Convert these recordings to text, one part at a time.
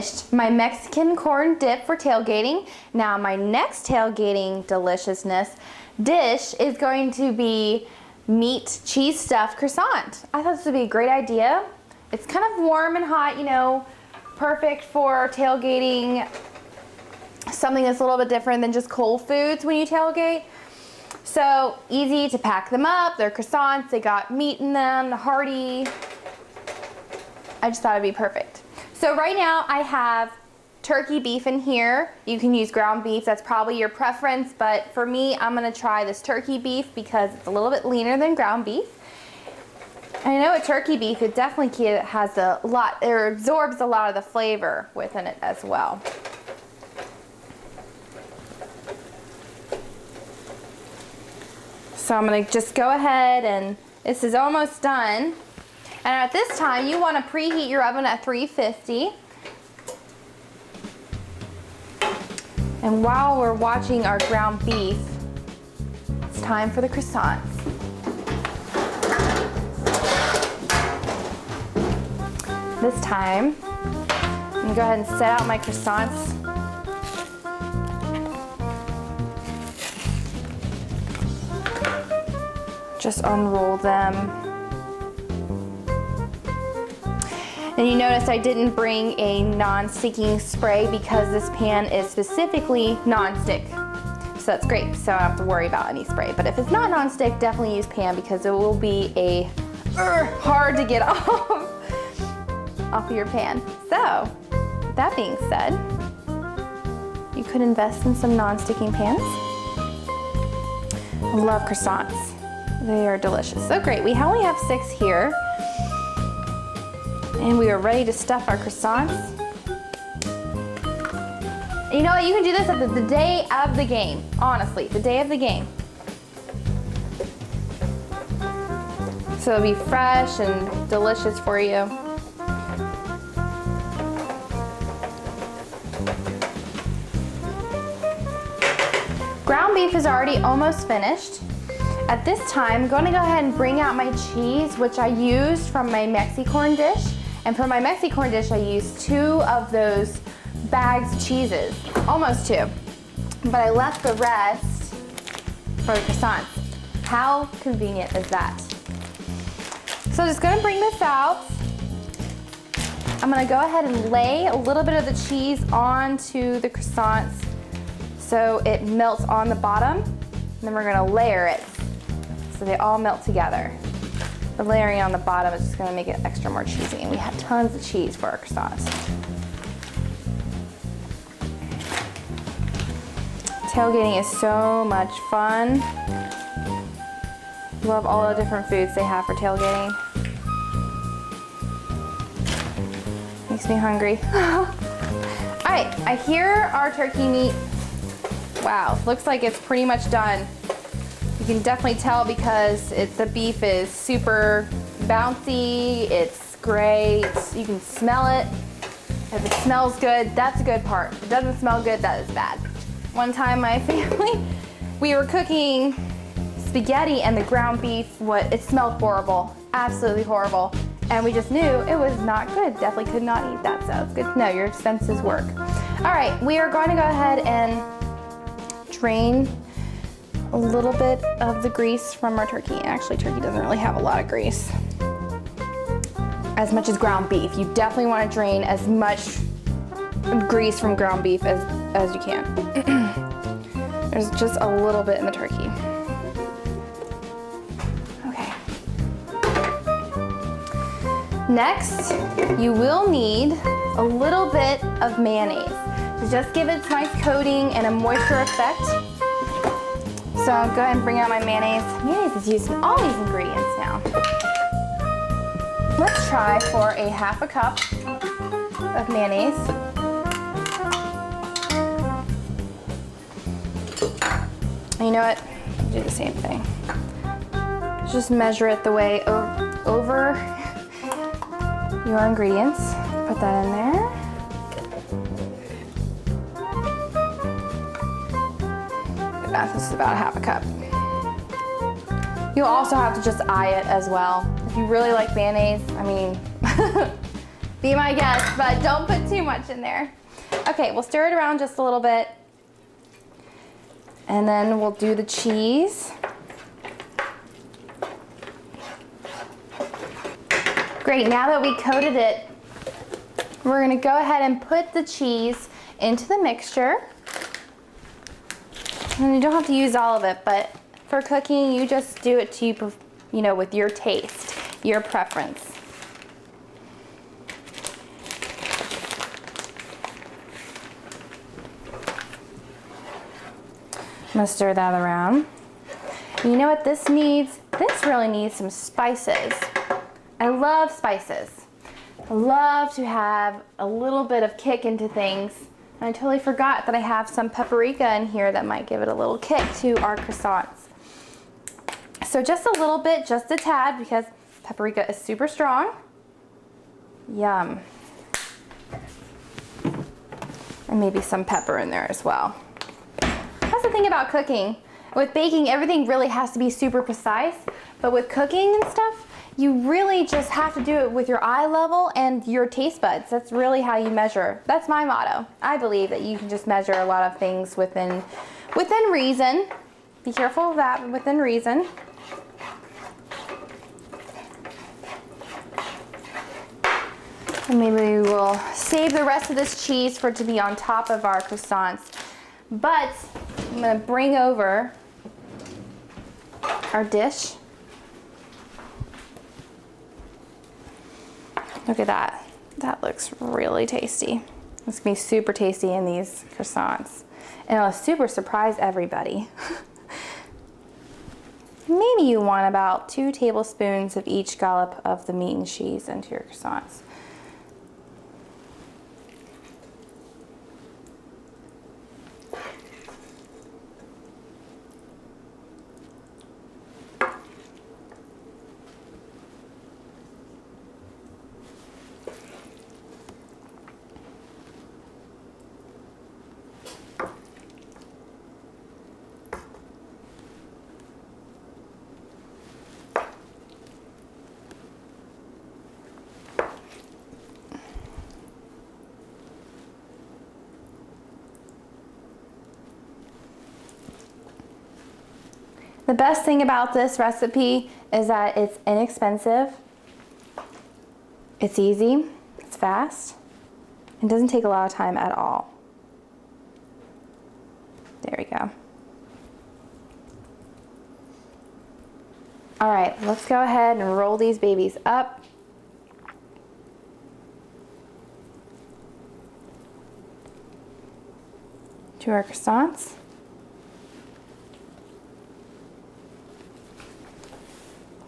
finished my Mexican corn dip for tailgating. Now my next tailgating deliciousness dish is going to be meat cheese stuffed croissant. I thought this would be a great idea. It's kind of warm and hot, you know, perfect for tailgating, something that's a little bit different than just cold foods when you tailgate. So easy to pack them up. They're croissants, they got meat in them, hearty. I just thought it'd be perfect. So right now I have turkey beef in here. You can use ground beef, that's probably your preference, but for me, I'm gonna try this turkey beef because it's a little bit leaner than ground beef. I know with turkey beef, it definitely has it absorbs a lot of the flavor within it as well. So I'm gonna just go ahead, and this is almost done. And at this time, you wanna preheat your oven at 350. And while we're watching our ground beef, it's time for the croissants. This time, I'm gonna go ahead and set out my croissants. Just unroll them. And you notice I didn't bring a non-sticking spray because this pan is specifically non-stick. So that's great, so I don't have to worry about any spray. But if it's not non-stick, definitely use pan because it will be hard to get off of your pan. So, that being said, you could invest in some non-sticking pans. I love croissants. They are delicious. So great, we only have 6 here. And we are ready to stuff our croissants. You know what, you can do this at the day of the game. Honestly, the day of the game. So it'll be fresh and delicious for you. Ground beef is already almost finished. At this time, I'm going to go ahead and bring out my cheese, which I used from my Mexicorn dish. And for my Mexicorn dish, I used 2 of those bags of cheeses, almost 2. But I left the rest for the croissants. How convenient is that? So I'm just gonna bring this out. I'm gonna go ahead and lay a little bit of the cheese onto the croissants so it melts on the bottom. And then we're gonna layer it so they all melt together. The layering on the bottom is just gonna make it extra more cheesy, and we have tons of cheese for our croissants. Tailgating is so much fun. Love all the different foods they have for tailgating. Makes me hungry. All right, I hear our turkey meat. Wow, looks like it's pretty much done. You can definitely tell because the beef is super bouncy, it's great, you can smell it. If it smells good, that's a good part. If it doesn't smell good, that is bad. One time my family, we were cooking spaghetti and the ground beef, it smelled horrible, absolutely horrible. And we just knew it was not good, definitely could not eat that, so it's good to know your senses work. All right, we are going to go ahead and drain a little bit of the grease from our turkey. Actually, turkey doesn't really have a lot of grease. As much as ground beef. You definitely want to drain as much grease from ground beef as you can. There's just a little bit in the turkey. Okay. Next, you will need a little bit of mayonnaise to just give it a nice coating and a moisture effect. So I'll go ahead and bring out my mayonnaise. Mayonnaise is used in all these ingredients now. Let's try for a ½ cup of mayonnaise. And you know what? Do the same thing. Just measure it the way over your ingredients. Put that in there. This is about ½ cup. You'll also have to just eye it as well. If you really like mayonnaise, I mean, Be my guest, but don't put too much in there. Okay, we'll stir it around just a little bit. And then we'll do the cheese. Great, now that we coated it, we're gonna go ahead and put the cheese into the mixture. And you don't have to use all of it, but for cooking, you just do it to you know, with your taste, your preference. I'm gonna stir that around. And you know what this needs? This really needs some spices. I love spices. I love to have a little bit of kick into things. And I totally forgot that I have some paprika in here that might give it a little kick to our croissants. So just a little bit, just a tad, because paprika is super strong. Yum. And maybe some pepper in there as well. That's the thing about cooking. With baking, everything really has to be super precise, but with cooking and stuff, you really just have to do it with your eye level and your taste buds. That's really how you measure. That's my motto. I believe that you can just measure a lot of things within reason. Be careful of that, but within reason. And maybe we will save the rest of this cheese for it to be on top of our croissants. But I'm gonna bring over our dish. Look at that. That looks really tasty. It's gonna be super tasty in these croissants. And it'll super surprise everybody. Maybe you want about 2 tablespoons of each scallop of the meat and cheese into your croissants. The best thing about this recipe is that it's inexpensive, it's easy, it's fast, and doesn't take a lot of time at all. There we go. All right, let's go ahead and roll these babies up. To our croissants.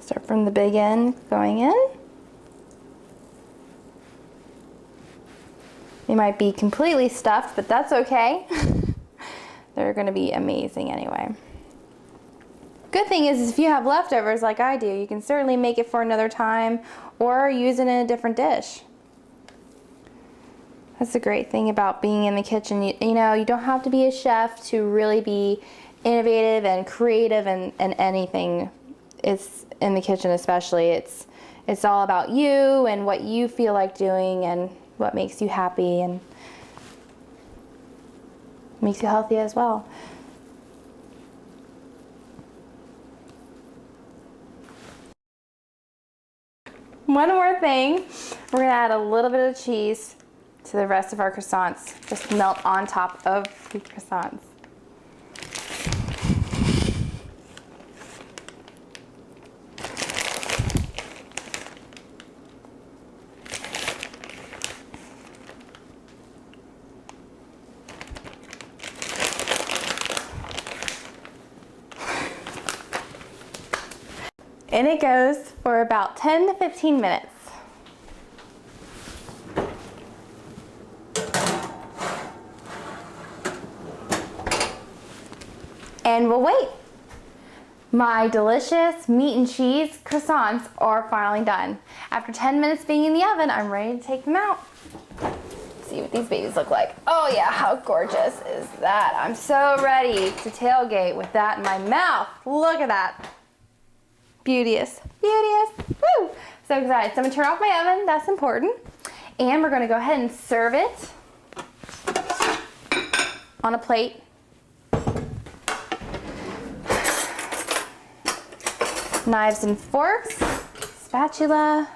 Start from the big end going in. They might be completely stuffed, but that's okay. They're gonna be amazing anyway. Good thing is if you have leftovers like I do, you can certainly make it for another time or use it in a different dish. That's the great thing about being in the kitchen. You know, you don't have to be a chef to really be innovative and creative and anything. It's in the kitchen especially. It's all about you and what you feel like doing and what makes you happy and makes you healthy as well. One more thing, we're gonna add a little bit of cheese to the rest of our croissants. Just melt on top of these croissants. And it goes for about 10 to 15 minutes. And we'll wait. My delicious meat and cheese croissants are finally done. After 10 minutes being in the oven, I'm ready to take them out. Let's see what these babies look like. Oh yeah, how gorgeous is that? I'm so ready to tailgate with that in my mouth. Look at that. Beauteous, beauteous, woo! So excited. So I'm gonna turn off my oven, that's important. And we're gonna go ahead and serve it on a plate. Knives and forks, spatula.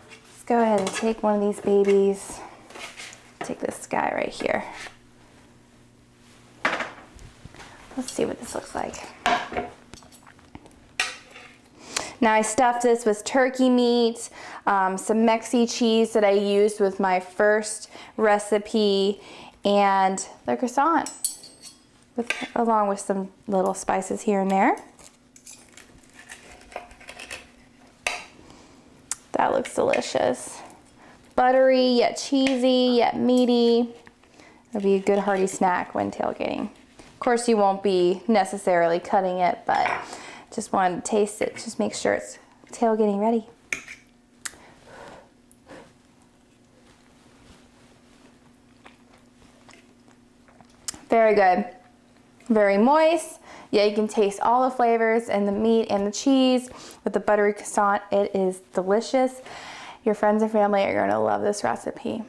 Let's go ahead and take one of these babies. Take this guy right here. Let's see what this looks like. Now I stuffed this with turkey meat, some Mexi cheese that I used with my first recipe, and the croissant, along with some little spices here and there. That looks delicious. Buttery, yet cheesy, yet meaty. It'll be a good hearty snack when tailgating. Of course, you won't be necessarily cutting it, but just wanted to taste it. Just make sure it's tailgating ready. Very good. Very moist. Yeah, you can taste all the flavors and the meat and the cheese with the buttery croissant. It is delicious. Your friends and family are going to love this recipe.